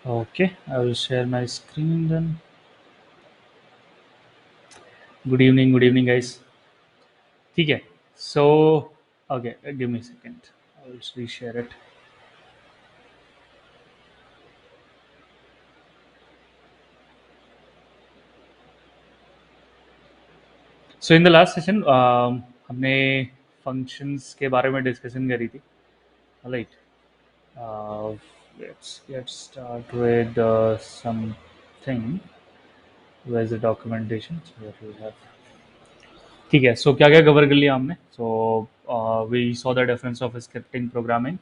Okay, I will share my screen then. Good evening, guys. ठीक है. So, okay, give me a second. I will reshare it. So in the last session, हमने functions के बारे में discussion करी थी. Alright. Uh, let's get start with something. Where's the documentation? So what we have. ठीक है. So क्या क्या कवर कर लिया हमने? So we saw the difference of scripting programming.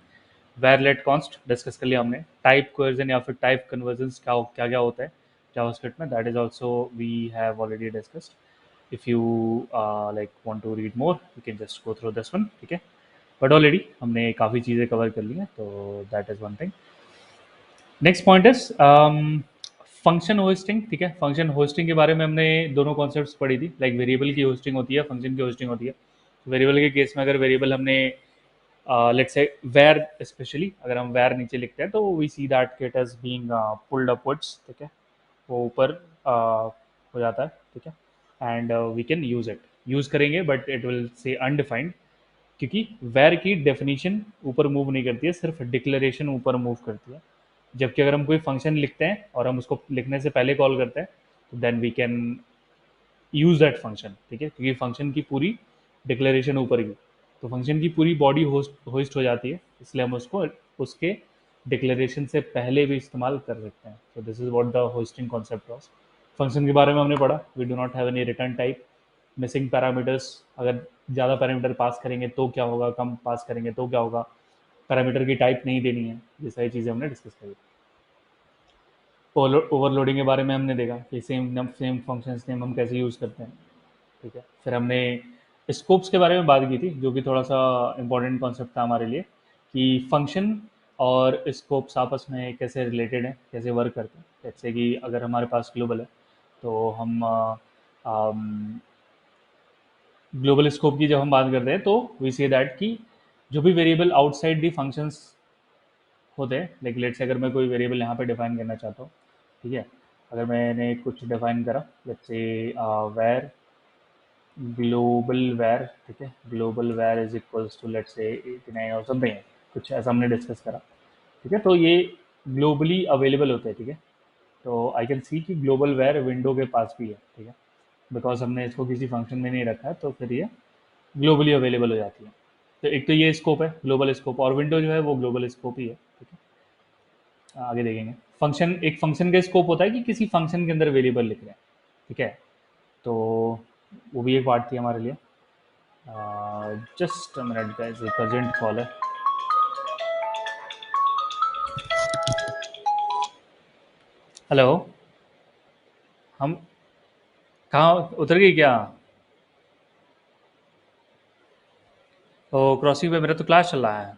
Var let const discuss कर लिया हमने. टाइप कोवर्जन या फिर टाइप कन्वर्जन क्या क्या क्या होता है जावास्क्रिप्ट में, that is also we have already discussed. If you like want to read more you can just go through this one. ठीक है, बट ऑलरेडी हमने काफ़ी चीज़ें कवर कर ली हैं, तो that is one thing. Next point is function hosting. ठीक है, फंक्शन होस्टिंग के बारे में हमने दोनों कॉन्सेप्ट्स पढ़ी थी. लाइक वेरिएबल की होस्टिंग होती है, फंक्शन की होस्टिंग होती है. वेरिएबल के केस में अगर वेरिएबल हमने लेट्स से वेर, स्पेशली अगर हम वेर नीचे लिखते हैं तो we see that it is being pulled upwards. ठीक है, वो ऊपर हो जाता है. ठीक है, and we can use it, use करेंगे but it will say undefined, क्योंकि वेर की डेफिनेशन ऊपर मूव नहीं करती है, सिर्फ डिक्लेरेशन ऊपर मूव करती है. जबकि अगर हम कोई फंक्शन लिखते हैं और हम उसको लिखने से पहले कॉल करते हैं, तो then we can use that function. ठीक है, क्योंकि फंक्शन की पूरी डिक्लेरेशन ऊपर की, तो फंक्शन की पूरी बॉडी होस्ट हो जाती है, इसलिए हम उसको उसके डिक्लेरेशन से पहले भी इस्तेमाल कर सकते हैं. So this is what the hoisting concept was. Function के बारे में हमने पढ़ा. We do not have any return type, missing parameters. अगर ज़्यादा पैरामीटर पास करेंगे तो क्या होगा, कम पास करेंगे तो क्या होगा, पैरामीटर की टाइप नहीं देनी है. ये सारी चीज़ें हमने डिस्कस करी. ओवरलोडिंग के बारे में हमने देखा कि सेम फंक्शंस नेम हम कैसे यूज़ करते हैं. ठीक है, फिर हमने स्कोप्स के बारे में बात की थी, जो कि थोड़ा सा इंपॉर्टेंट कॉन्सेप्ट था हमारे लिए, कि फंक्शन और स्कोप्स आपस में कैसे रिलेटेड हैं, कैसे वर्क करते हैं. जैसे कि अगर हमारे पास ग्लोबल है, तो हम ग्लोबल स्कोप की जब हम बात करते हैं, तो वी से दैट कि जो भी वेरिएबल आउटसाइड दी फंक्शंस होते हैं, लाइक लेट से अगर मैं कोई वेरिएबल यहाँ पे डिफाइन करना चाहता हूँ. ठीक है, अगर मैंने कुछ डिफाइन करा, let's say where global var. ठीक है, global var is equals to let's say 89 और समथिंग है, कुछ ऐसा हमने डिस्कस करा. ठीक है, तो ये ग्लोबली अवेलेबल होते हैं. ठीक है, तो आई कैन सी कि ग्लोबल वेर विंडो के पास भी है. ठीक है, बिकॉज हमने इसको किसी फंक्शन में नहीं रखा है, तो फिर ये ग्लोबली अवेलेबल हो जाती है. तो एक तो ये स्कोप है, ग्लोबल स्कोप, और विंडो जो है वो ग्लोबल स्कोप ही है. ठीक है, आगे देखेंगे. फंक्शन, एक फंक्शन का स्कोप होता है कि किसी फंक्शन के अंदर वेरिएबल लिख रहे हैं. ठीक है, तो वो भी एक पार्ट थी हमारे लिए. जस्ट मिनट गाइस, एक अर्जेंट कॉल है. हेलो. हम कहाँ उतर गई क्या? तो क्रॉसिंग पे मेरा तो क्लास चल रहा है.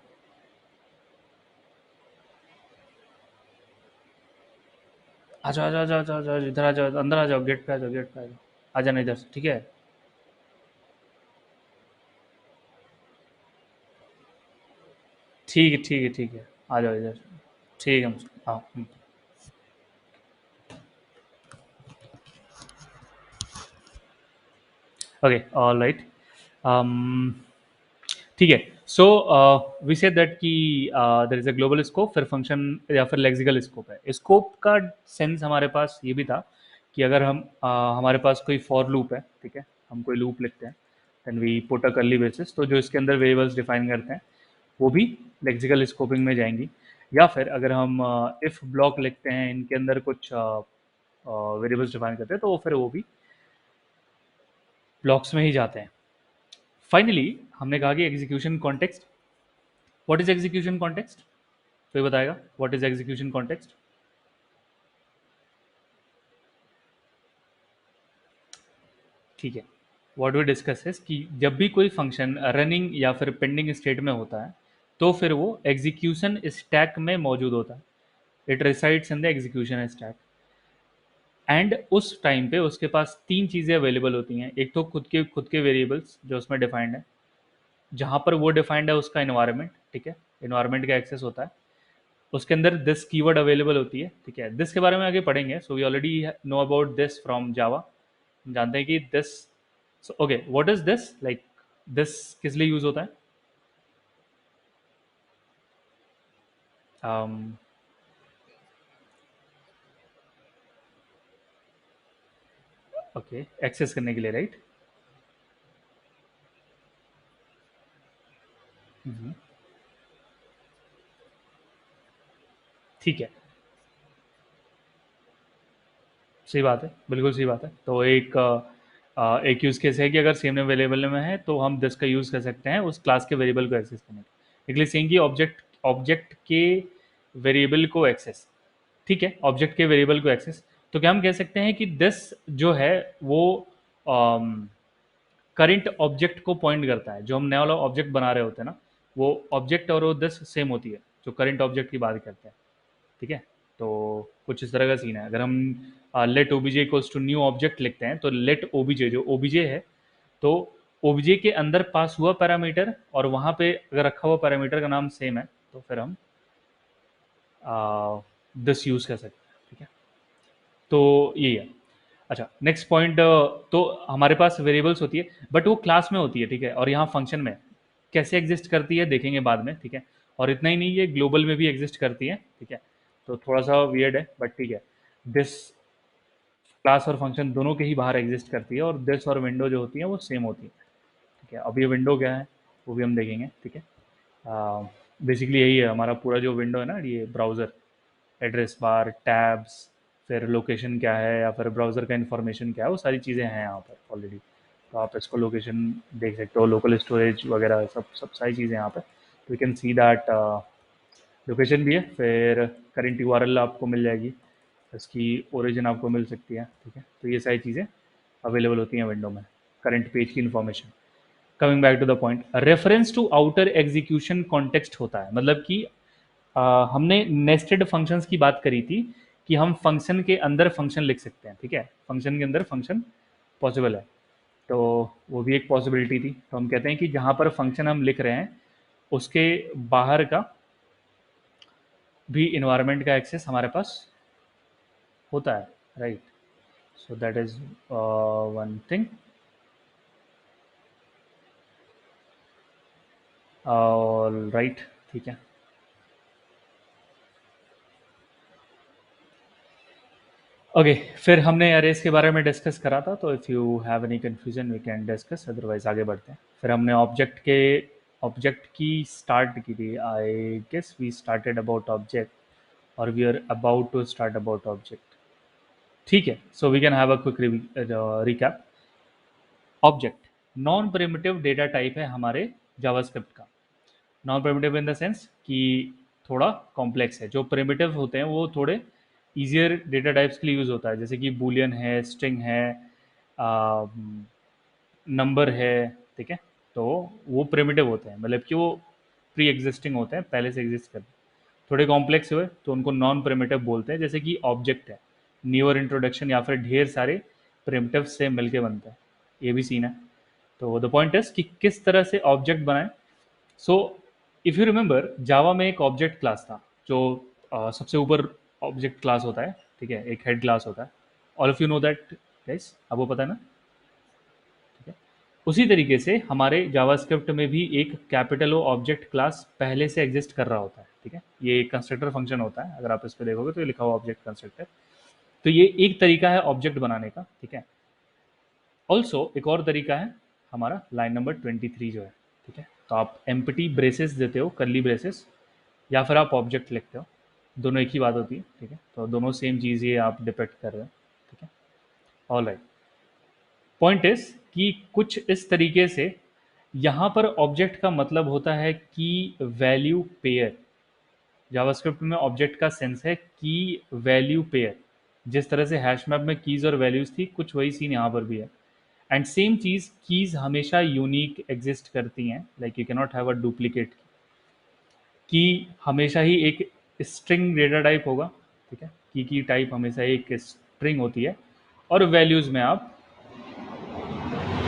आ जाओ आ जाओ आ जाओ आ जाओ, इधर आ जाओ, अंदर आ जाओ, गेट पे आ जाओ, गेट पे आ जाओ. आ जाना इधर से, ठीक है. ठीक है ठीक है ठीक है, आ जाओ इधर. ठीक है हाँ. Okay, all right. ठीक है. सो वी सेड दैट कि there is a global scope, फिर फंक्शन या फिर लेक्सिकल स्कोप है. स्कोप का सेंस हमारे पास ये भी था कि अगर हम हमारे पास कोई फॉर लूप है. ठीक है, हम कोई लूप लिखते हैं, then we put a curly braces, तो जो इसके अंदर वेरिएबल्स डिफाइन करते हैं वो भी लेक्सिकल स्कोपिंग में जाएंगी. या फिर अगर हम इफ ब्लॉक लिखते हैं, इनके अंदर कुछ वेरिएबल्स डिफाइन करते हैं, तो फिर वो भी ब्लॉक्स में ही जाते हैं. फाइनली हमने कहा कि execution context. What is execution context? कोई बताएगा व्हाट इज एग्जीक्यूशन कॉन्टेक्स्ट? ठीक है, व्हाट वी डिस्कस है कि जब भी कोई फंक्शन रनिंग या फिर पेंडिंग स्टेट में होता है, तो फिर वो एग्जीक्यूशन स्टैक में मौजूद होता है. It resides in the execution stack. And उस टाइम पे उसके पास तीन चीज़ें अवेलेबल होती हैं. एक तो खुद के वेरिएबल्स जो उसमें डिफाइंड है, जहाँ पर वो डिफाइंड है उसका इन्वायरमेंट. ठीक है, इन्वायरमेंट का एक्सेस होता है. उसके अंदर दिस कीवर्ड अवेलेबल होती है, ठीक है। दिस के बारे में आगे पढ़ेंगे, so we already know about this from Java. जानते हैं कि this, okay what is this, like this किस लिए यूज होता है? um, ओके, एक्सेस करने के लिए, राइट? ठीक है, सही बात है, बिल्कुल सही बात है। तो एक यूज़ केस है कि अगर सेम नेम वेरिएबल में है तो हम दिस का यूज़ कर सकते हैं उस क्लास के वेरिएबल को एक्सेस करने के लिए, इसलिए कि ऑब्जेक्ट ऑब्जेक्ट के वेरिएबल को एक्सेस, ठीक है, ऑब्जेक्ट के वेरिएबल को एक्सेस। तो क्या हम कह सकते हैं कि दिस जो है वो करंट ऑब्जेक्ट को पॉइंट करता है। जो हम नया वाला ऑब्जेक्ट बना रहे होते हैं ना, वो ऑब्जेक्ट और वो दिस सेम होती है जो करंट ऑब्जेक्ट की बात करते हैं, ठीक है। तो कुछ इस तरह का सीन है। अगर हम let OBJ equals to new object लिखते हैं, तो लेट ओबीजे जो ओबीजे है, तो ओबीजे के अंदर पास हुआ पैरामीटर और वहाँ पे अगर रखा हुआ पैरामीटर का नाम सेम है, तो फिर हम दिस यूज़ कर सकते हैं, ठीक है। तो ये है। अच्छा, नेक्स्ट पॉइंट, तो हमारे पास वेरिएबल्स होती है बट वो क्लास में होती है, ठीक है, और यहाँ फंक्शन में कैसे एग्जिस्ट करती है देखेंगे बाद में, ठीक है। और इतना ही नहीं, ये ग्लोबल में भी एग्जिस्ट करती है, ठीक है। तो थोड़ा सा वियर्ड है बट ठीक है। दिस क्लास और फंक्शन दोनों के ही बाहर एग्जिस्ट करती है, और दिस और विंडो जो होती है वो सेम होती है, ठीक है। अब ये विंडो क्या है वो भी हम देखेंगे, ठीक है। बेसिकली यही है हमारा पूरा जो विंडो है ना, ये ब्राउज़र, एड्रेस बार, टैब्स, फिर लोकेशन क्या है या फिर ब्राउज़र का इन्फॉर्मेशन क्या है, वो सारी चीज़ें हैं यहाँ पर ऑलरेडी। तो आप इसको लोकेशन देख सकते हो, लोकल स्टोरेज वगैरह सब सब सारी चीज़ें यहाँ पर। तो you can see that location भी है, फिर करंट यूआरएल आपको मिल जाएगी, इसकी ओरिजिन आपको मिल सकती है, ठीक है। तो ये सारी चीज़ें अवेलेबल होती हैं विंडो में, करंट पेज की information. Coming back to the point, reference to outer execution context होता है, मतलब कि हमने नेस्टेड फंक्शंस की बात करी थी कि हम फंक्शन के अंदर फंक्शन लिख सकते हैं, ठीक है, फंक्शन के अंदर फंक्शन पॉसिबल है। तो वो भी एक पॉसिबिलिटी थी। तो हम कहते हैं कि जहाँ पर फंक्शन हम लिख रहे हैं उसके बाहर का भी इन्वायरमेंट का एक्सेस हमारे पास होता है, right. So that is one thing. Right, ठीक है। ओके, फिर हमने अरेज के बारे में डिस्कस करा था, तो if you have any confusion we can discuss, otherwise आगे बढ़ते हैं। फिर हमने ऑब्जेक्ट की स्टार्ट की थी, I guess we started about object, और we are about to start about object, ठीक है। So we can have a quick recap. Object non primitive data type है हमारे जावास्क्रिप्ट का। Non primitive in the sense कि थोड़ा complex है। जो प्रिमिटिव होते हैं वो थोड़े ईजियर डेटा टाइप्स के लिए यूज़ होता है, जैसे कि बूलियन है, स्ट्रिंग है, नंबर है, ठीक है। तो वो प्रिमिटिव होते हैं, मतलब कि वो प्री एग्जिस्टिंग होते हैं, पहले से एग्जिस्ट करते हैं। थोड़े कॉम्प्लेक्स हुए तो उनको नॉन प्रिमिटिव बोलते हैं, जैसे कि ऑब्जेक्ट है, न्यूअर इंट्रोडक्शन या फिर ढेर सारे प्रिमिटिव से मिलके बनता है, ये भी सीन है। तो द पॉइंट इज कि किस तरह से ऑब्जेक्ट बनाए। सो इफ़ यू रिमेंबर, जावा में एक ऑब्जेक्ट क्लास था जो सबसे ऊपर ऑब्जेक्ट क्लास होता है, ठीक है, एक हेड क्लास होता है। All of you know that guys, आपको पता है ना, ठीक है। उसी तरीके से हमारे जावास्क्रिप्ट में भी एक कैपिटल ओ ऑब्जेक्ट क्लास पहले से एग्जिस्ट कर रहा होता है, ठीक है। ये एक कंस्ट्रक्टर फंक्शन होता है, अगर आप इस पर देखोगे तो ये लिखा हुआ ऑब्जेक्ट कंस्ट्रक्टर। तो ये एक तरीका है ऑब्जेक्ट बनाने का, ठीक है। ऑल्सो एक और तरीका है हमारा लाइन नंबर 23 जो है, ठीक है। तो आप एम्प्टी ब्रेसेस देते हो, कर्ली ब्रेसेस, या फिर आप ऑब्जेक्ट लिखते हो, दोनों एक ही बात होती है, ठीक है। तो दोनों सेम चीज़ ये आप डिपेक्ट कर रहे हो, ठीक है। ऑल राइट, पॉइंट इज कि कुछ इस तरीके से यहाँ पर ऑब्जेक्ट का मतलब होता है की वैल्यू पेयर। जावास्क्रिप्ट में ऑब्जेक्ट का सेंस है की वैल्यू पेयर। जिस तरह से हैश मैप में कीज़ और वैल्यूज़ थी, कुछ वही सीन यहाँ पर भी है। एंड सेम चीज़, कीज़ हमेशा यूनिक एग्जिस्ट करती हैं, like you can not have a duplicate की। हमेशा ही एक स्ट्रिंग डेटा टाइप होगा, ठीक है। की टाइप हमेशा एक स्ट्रिंग होती है, और वैल्यूज़ में आप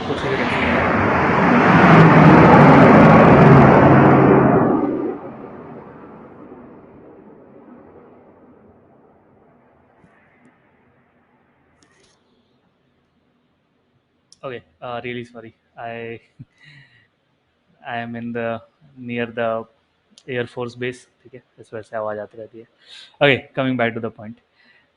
कुछ भी रख सकते हैं। Okay, really sorry, I I am in the near the air force base, ठीक है, इस वजह से आवाज़ आती रहती है। Okay, coming back to the point.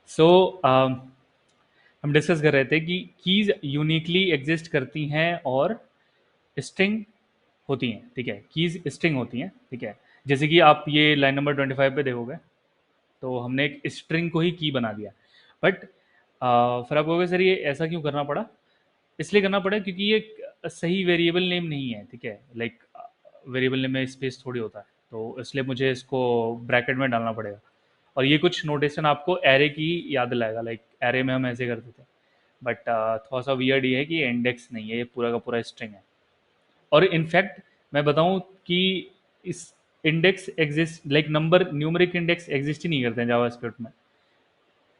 So हम डिस्कस कर रहे थे कि कीज यूनिकली एग्जिस्ट करती हैं और स्ट्रिंग होती हैं, ठीक है, कीज स्ट्रिंग होती हैं, ठीक है। जैसे कि आप ये लाइन नंबर 25 पे देखोगे, तो हमने एक स्ट्रिंग को ही की बना दिया। बट फिर आप कहोगे सर ये ऐसा क्यों करना पड़ा? इसलिए करना पड़ा क्योंकि ये सही वेरिएबल नेम नहीं है, ठीक है, लाइक वेरिएबल नेम में स्पेस थोड़ी होता है, तो इसलिए मुझे इसको ब्रैकेट में डालना पड़ेगा। और ये कुछ नोटेशन आपको एरे की याद दिलाएगा, लाइक एरे में हम ऐसे करते थे। बट थोड़ा सा वियर्ड ये है कि ये इंडेक्स नहीं है, ये पूरा का पूरा स्ट्रिंग है। और इनफैक्ट मैं बताऊं कि इस index exist, like number numeric index exist ही नहीं करते हैं जावास्क्रिप्ट में,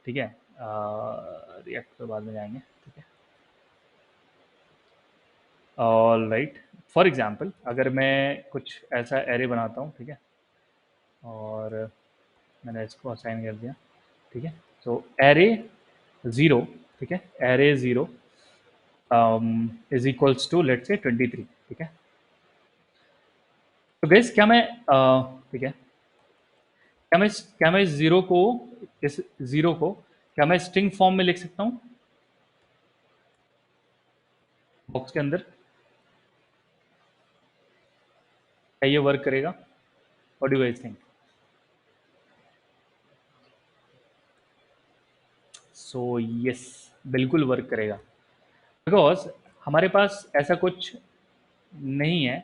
ठीक है। रिएक्ट पे बाद में जाएंगे, ठीक है। ऑल राइट, फॉर एग्जाम्पल अगर मैं कुछ ऐसा एरे बनाता हूँ, ठीक है, और मैंने इसको असाइन कर दिया, ठीक है। तो एरे ज़ीरो, ठीक है, array zero is equals to let's say 23, ठीक है। तो गैस क्या मैं ठीक है, क्या मैं इस ज़ीरो को, इस ज़ीरो को क्या मैं स्ट्रिंग फॉर्म में लिख सकता हूँ बॉक्स के अंदर? क्या ये वर्क करेगा? What do guys think? So yes, बिल्कुल वर्क करेगा, बिकॉज हमारे पास ऐसा कुछ नहीं है,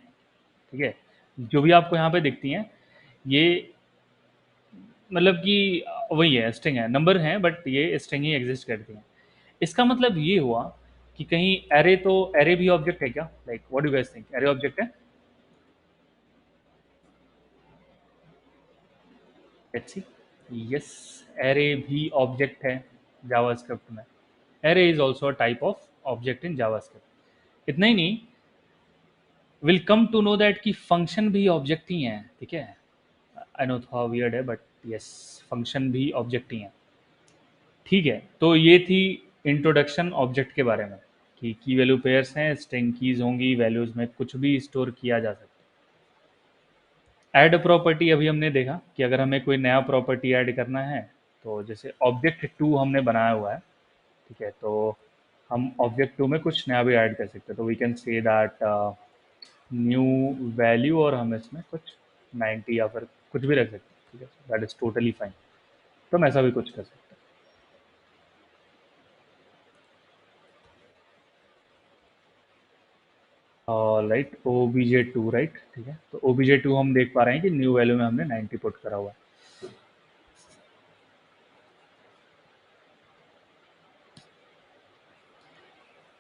ठीक है। जो भी आपको यहाँ पे दिखती हैं, ये मतलब कि वही है, स्ट्रिंग है, नंबर है, बट ये स्ट्रिंग ही एग्जिस्ट करती हैं। इसका मतलब ये हुआ कि कहीं एरे, तो एरे भी ऑब्जेक्ट है क्या? Like what do guys think, array object है? Let's see. यस, एरे भी ऑब्जेक्ट है जावास्क्रिप्ट में। Array is also a type of object in JavaScript. इतना ही नहीं, will come to know that कि फंक्शन भी ऑब्जेक्ट ही हैं, ठीक है। आई नो थोड़ा वियर्ड है, बट यस, फंक्शन भी ऑब्जेक्ट ही हैं, ठीक है। तो ये थी इंट्रोडक्शन ऑब्जेक्ट के बारे में, कि की वैल्यू पेयर्स हैं, स्ट्रिंग कीज होंगी, वैल्यूज में कुछ भी स्टोर किया जा सकता है। ऐड प्रॉपर्टी अभी हमने देखा कि अगर हमें कोई नया प्रॉपर्टी ऐड करना है, तो जैसे ऑब्जेक्ट टू हमने बनाया हुआ है, ठीक है, तो हम ऑब्जेक्ट टू में कुछ नया भी ऐड कर सकते हैं। तो we can say that new value, और हम इसमें कुछ 90 या फिर कुछ भी रख सकते हैं, ठीक है, दैट इज टोटली फाइन। तो हम ऐसा भी कुछ कर सकते हैं। Right, O B J two, right, ठीक है। तो ओ बी जे टू हम देख पा रहे हैं कि न्यू वैल्यू में हमने 90 पुट करा हुआ है।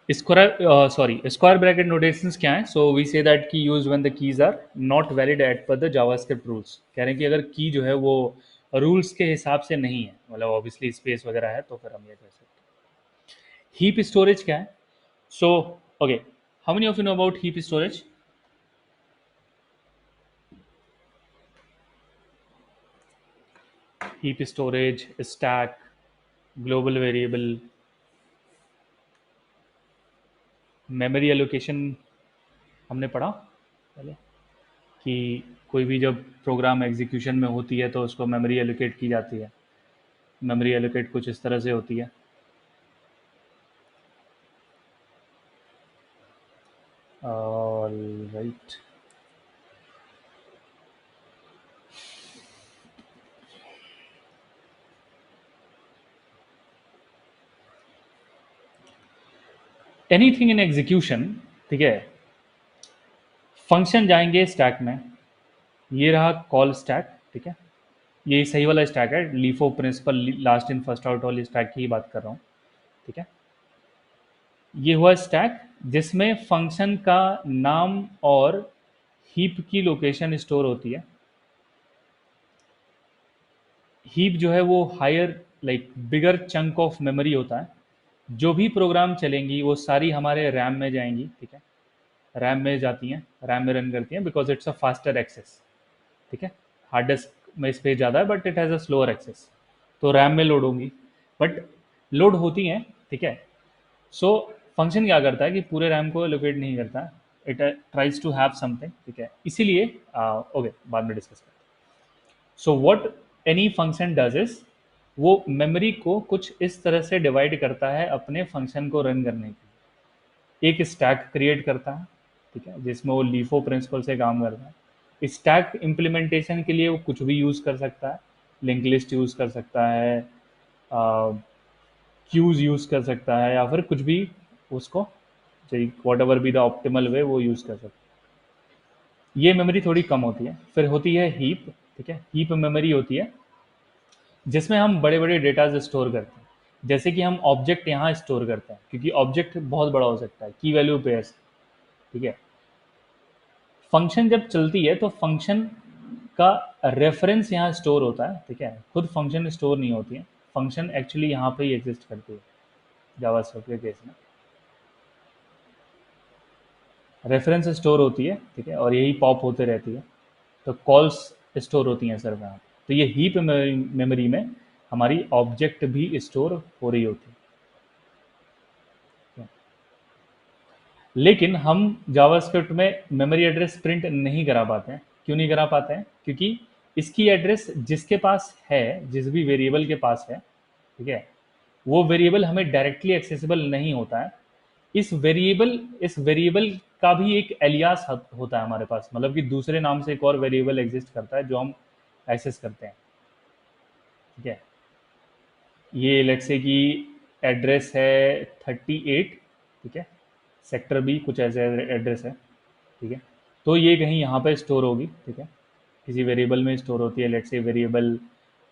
Square, sorry, square bracket notations क्या है? So we say that key use when the keys are not valid at per the JavaScript rules. कह रहे हैं कि अगर की जो है वो रूल्स के हिसाब से नहीं है, मतलब ऑब्वियसली स्पेस वगैरह है, तो फिर हम ये कर सकते हैं। हीप स्टोरेज क्या है? So okay, how many of you know about heap storage? Heap storage, stack, global variable, memory allocation हमने पढ़ा पहले, कि कोई भी जब प्रोग्राम एग्जीक्यूशन में होती है तो उसको मेमोरी एलोकेट की जाती है। मेमोरी एलोकेट कुछ इस तरह से होती है। राइट, एनीथिंग इन एग्जीक्यूशन, ठीक है, फंक्शन जाएंगे स्टैक में। ये रहा कॉल स्टैक, ठीक है, ये सही वाला स्टैक है, LIFO principle last in first out वाली स्टैक की ही बात कर रहा हूँ, ठीक है। ये हुआ स्टैक जिसमें फंक्शन का नाम और हीप की लोकेशन स्टोर होती है। हीप जो है वो higher, like bigger chunk of memory होता है। जो भी प्रोग्राम चलेंगी वो सारी हमारे रैम में जाएंगी, ठीक है, रैम में जाती हैं, रैम में रन करती हैं, because it's a faster access, ठीक है। हार्ड डिस्क में स्पेस ज़्यादा है, but it has a slower access, तो रैम में लोड होंगी, बट लोड होती हैं, ठीक है। सो फंक्शन क्या करता है कि पूरे रैम को एलोकेट नहीं करता, it tries to have something, ठीक है, इसीलिए ओके बाद में डिस्कस करते हैं। So what any function does is, वो मेमोरी को कुछ इस तरह से डिवाइड करता है अपने फंक्शन को रन करने के लिए। एक स्टैक क्रिएट करता है, ठीक है, जिसमें वो लीफो प्रिंसिपल से काम करता है। स्टैक इम्प्लीमेंटेशन के लिए वो कुछ भी यूज़ कर सकता है, लिंक लिस्ट यूज़ कर सकता है, क्यूज यूज़ कर सकता है, या फिर कुछ भी उसको whatever be the optimal way वो यूज़ कर सकता है। ये मेमोरी थोड़ी कम होती है। फिर होती है हीप, ठीक है, हीप मेमोरी होती है जिसमें हम बड़े बड़े डेटाज स्टोर करते हैं। जैसे कि हम ऑब्जेक्ट यहाँ स्टोर करते हैं, क्योंकि ऑब्जेक्ट बहुत बड़ा हो सकता है, की वैल्यू पेयर्स, ठीक है। फंक्शन जब चलती है तो फंक्शन का रेफरेंस यहाँ स्टोर होता है, ठीक है, खुद फंक्शन स्टोर नहीं होती है। फंक्शन एक्चुअली यहाँ पे ही एग्जिस्ट करती है जावास्क्रिप्ट के केस में। रेफरेंस स्टोर होती है, ठीक है, और यही पॉप होते रहती है। तो कॉल्स स्टोर होती हैं सर वहाँ। तो ये हीप मेमोरी में हमारी ऑब्जेक्ट भी स्टोर हो रही होती है। लेकिन हम जावास्क्रिप्ट में मेमोरी एड्रेस प्रिंट नहीं करा पाते हैं। क्यों नहीं करा पाते हैं? क्योंकि इसकी एड्रेस जिसके पास है, जिस भी वेरिएबल के पास है, ठीक है, वो वेरिएबल हमें डायरेक्टली एक्सेसिबल नहीं होता है। इस वेरिएबल का भी एक एलियास होता है हमारे पास, मतलब कि दूसरे नाम से एक और वेरिएबल एग्जिस्ट करता है जो हम एक्सेस करते हैं, ठीक है। ये लेट्स से कि एड्रेस है 38, ठीक है, सेक्टर बी कुछ ऐसे एड्रेस है, ठीक है। तो ये कहीं यहाँ पे स्टोर होगी, ठीक है, किसी वेरिएबल में स्टोर होती है, let's say variable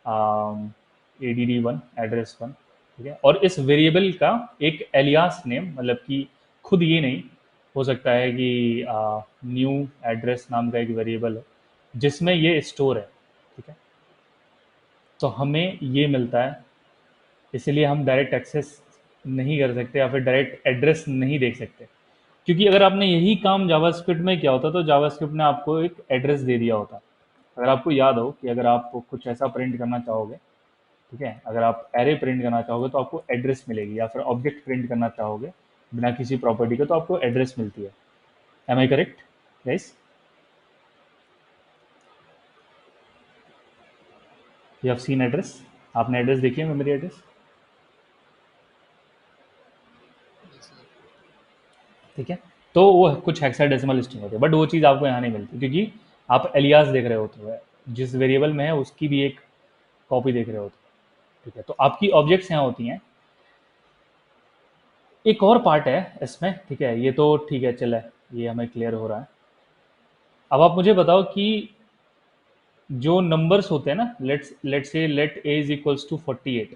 ADD1 address 1, ठीक है। और इस वेरिएबल का एक एलियास नेम, मतलब कि खुद ये नहीं हो सकता है कि न्यू एड्रेस नाम का एक वेरिएबल है जिसमें ये स्टोर है, ठीक है। तो हमें ये मिलता है, इसीलिए हम डायरेक्ट एक्सेस नहीं कर सकते या फिर डायरेक्ट एड्रेस नहीं देख सकते। क्योंकि अगर आपने यही काम जावास्क्रिप्ट में किया होता तो जावास्क्रिप्ट ने आपको एक एड्रेस दे दिया होता। अगर आपको याद हो कि अगर आप कुछ ऐसा प्रिंट करना चाहोगे, ठीक है, अगर आप एरे प्रिंट करना चाहोगे तो आपको एड्रेस मिलेगी, या फिर ऑब्जेक्ट प्रिंट करना चाहोगे बिना किसी प्रॉपर्टी के तो आपको एड्रेस मिलती है। Am I correct guys? You have seen address? आपने एड्रेस देखी है, मेमोरी एड्रेस, ठीक है। तो वो कुछ हेक्साडेसिमल स्ट्रिंग होती है, बट वो चीज़ आपको यहाँ नहीं मिलती क्योंकि आप एलियास देख रहे होते हो, जिस वेरिएबल में है उसकी भी एक कॉपी देख रहे होते हो, ठीक है। तो आपकी ऑब्जेक्ट्स यहाँ होती हैं। एक और पार्ट है इसमें, ठीक है, ये तो ठीक है चला, ये हमें क्लियर हो रहा है। अब आप मुझे बताओ कि जो नंबर्स होते हैं ना, let's let's say let a is equals to 48,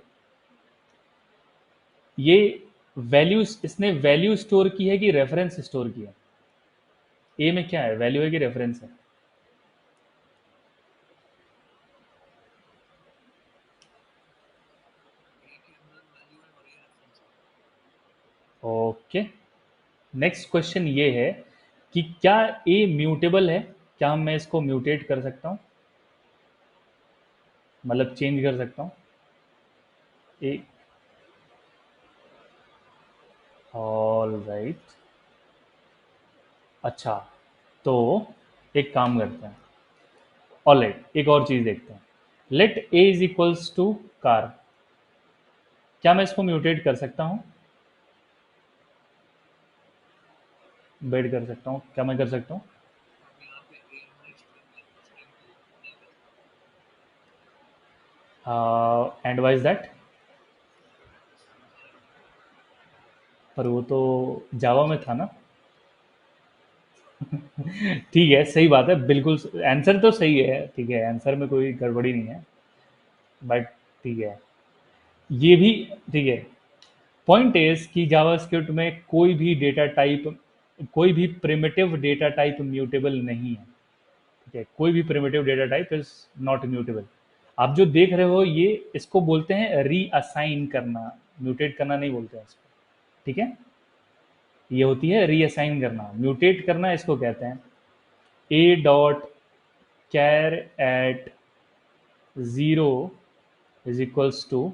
ये वैल्यू, इसने वैल्यू स्टोर की है कि रेफरेंस स्टोर किया? ए में क्या है, वैल्यू है कि रेफरेंस है? ओके, नेक्स्ट क्वेश्चन ये है कि क्या ए म्यूटेबल है? क्या मैं इसको म्यूटेट कर सकता हूँ, मतलब चेंज कर सकता हूँ ए? ऑल राइट, अच्छा, तो एक काम करते हैं, ऑल राइट, एक और चीज़ देखते हैं। Let a is equals to car, क्या मैं इसको म्यूटेट कर सकता हूँ? बेड कर सकता हूँ, क्या मैं कर सकता हूँ? And wise that? पर वो तो जावा में था ना। ठीक है, सही बात है, बिल्कुल आंसर तो सही है, ठीक है, आंसर में कोई गड़बड़ी नहीं है, बट ठीक है, ये भी ठीक है। पॉइंट इज कि जावास्क्रिप्ट में कोई भी प्रिमिटिव डेटा टाइप म्यूटेबल नहीं है, ठीक है, कोई भी primitive data type is not mutable. आप जो देख रहे हो ये, इसको बोलते हैं रीअसाइन करना, म्यूटेट करना नहीं बोलते हैं इसको, ठीक है। ये होती है रीअसाइन करना, म्यूटेट करना इसको कहते हैं। A dot char at zero is equals to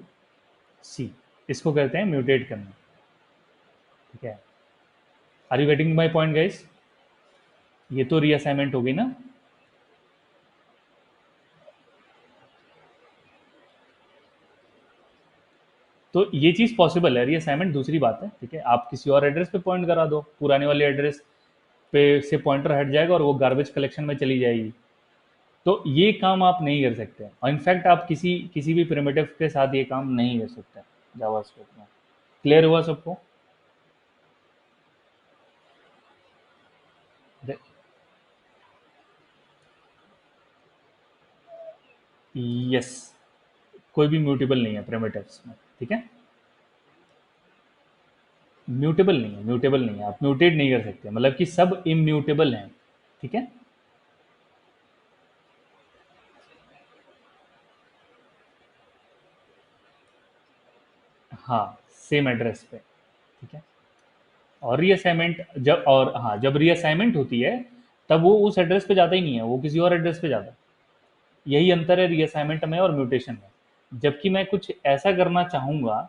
c, इसको कहते हैं म्यूटेट करना, ठीक है, are you getting my point guys? ये तो रीअसाइनमेंट होगी ना। तो ये चीज़ पॉसिबल है, रीअसाइनमेंट दूसरी बात है, ठीक है, आप किसी और एड्रेस पे पॉइंट करा दो, पुराने वाले एड्रेस पे से पॉइंटर हट जाएगा और वो गार्बेज कलेक्शन में चली जाएगी। तो ये काम आप नहीं कर सकते, और इनफैक्ट आप किसी किसी भी प्रिमिटिव के साथ ये काम नहीं कर सकते जावास्क्रिप्ट में। क्लियर हुआ सबको? यस, कोई भी म्यूटेबल नहीं है प्रिमिटिव्स में, ठीक है। म्यूटेबल नहीं है, म्यूटेबल नहीं है, आप म्यूटेट नहीं कर सकते, मतलब कि सब इम्यूटेबल हैं, ठीक है। हाँ, सेम एड्रेस पे, ठीक है। और रीअसाइनमेंट जब, और हाँ, जब रीअसाइनमेंट होती है तब वो उस एड्रेस पे जाता ही नहीं है, वो किसी और एड्रेस पे जाता है। यही अंतर है रीअसाइनमेंट में और म्यूटेशन में। जबकि मैं कुछ ऐसा करना चाहूँगा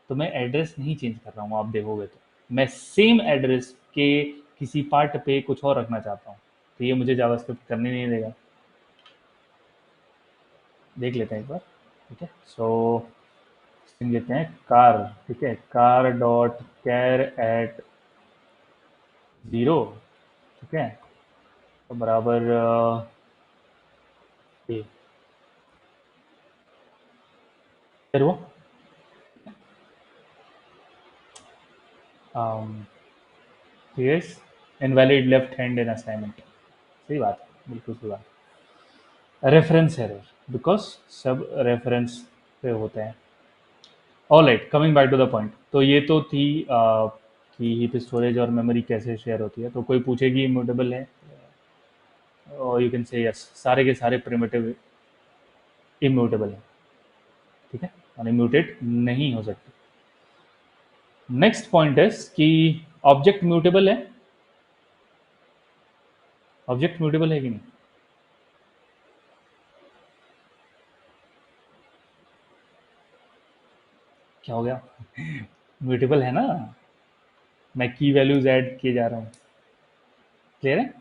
तो मैं एड्रेस नहीं चेंज कर रहा हूँ, आप देखोगे तो मैं सेम एड्रेस के किसी पार्ट पे कुछ और रखना चाहता हूँ, तो ये मुझे जावास्क्रिप्ट करने नहीं देगा। देख लेते हैं एक बार, ठीक है। सो स्ट्रिंग लेते हैं कार, ठीक है, car dot char at zero, ठीक है, तो बराबर ये, फिर वो yes, invalid left hand in assignment. सही बात है, बिल्कुल सही बात। रेफरेंस एरर, बिकॉज सब रेफरेंस पे होते हैं। All right, coming back to the point, तो ये तो थी कि हीप स्टोरेज और मेमोरी कैसे शेयर होती है। तो कोई पूछेगी इम्यूटेबल है, और यू कैन से यस, सारे के सारे प्रिमिटिव इम्यूटेबल है, ठीक है, और इम्यूटेट नहीं हो सकते। नेक्स्ट पॉइंट है कि ऑब्जेक्ट म्यूटेबल है। ऑब्जेक्ट म्यूटेबल है कि नहीं? क्या हो गया? म्यूटेबल है ना, मैं की वैल्यूज ऐड किए जा रहा हूँ। क्लियर है?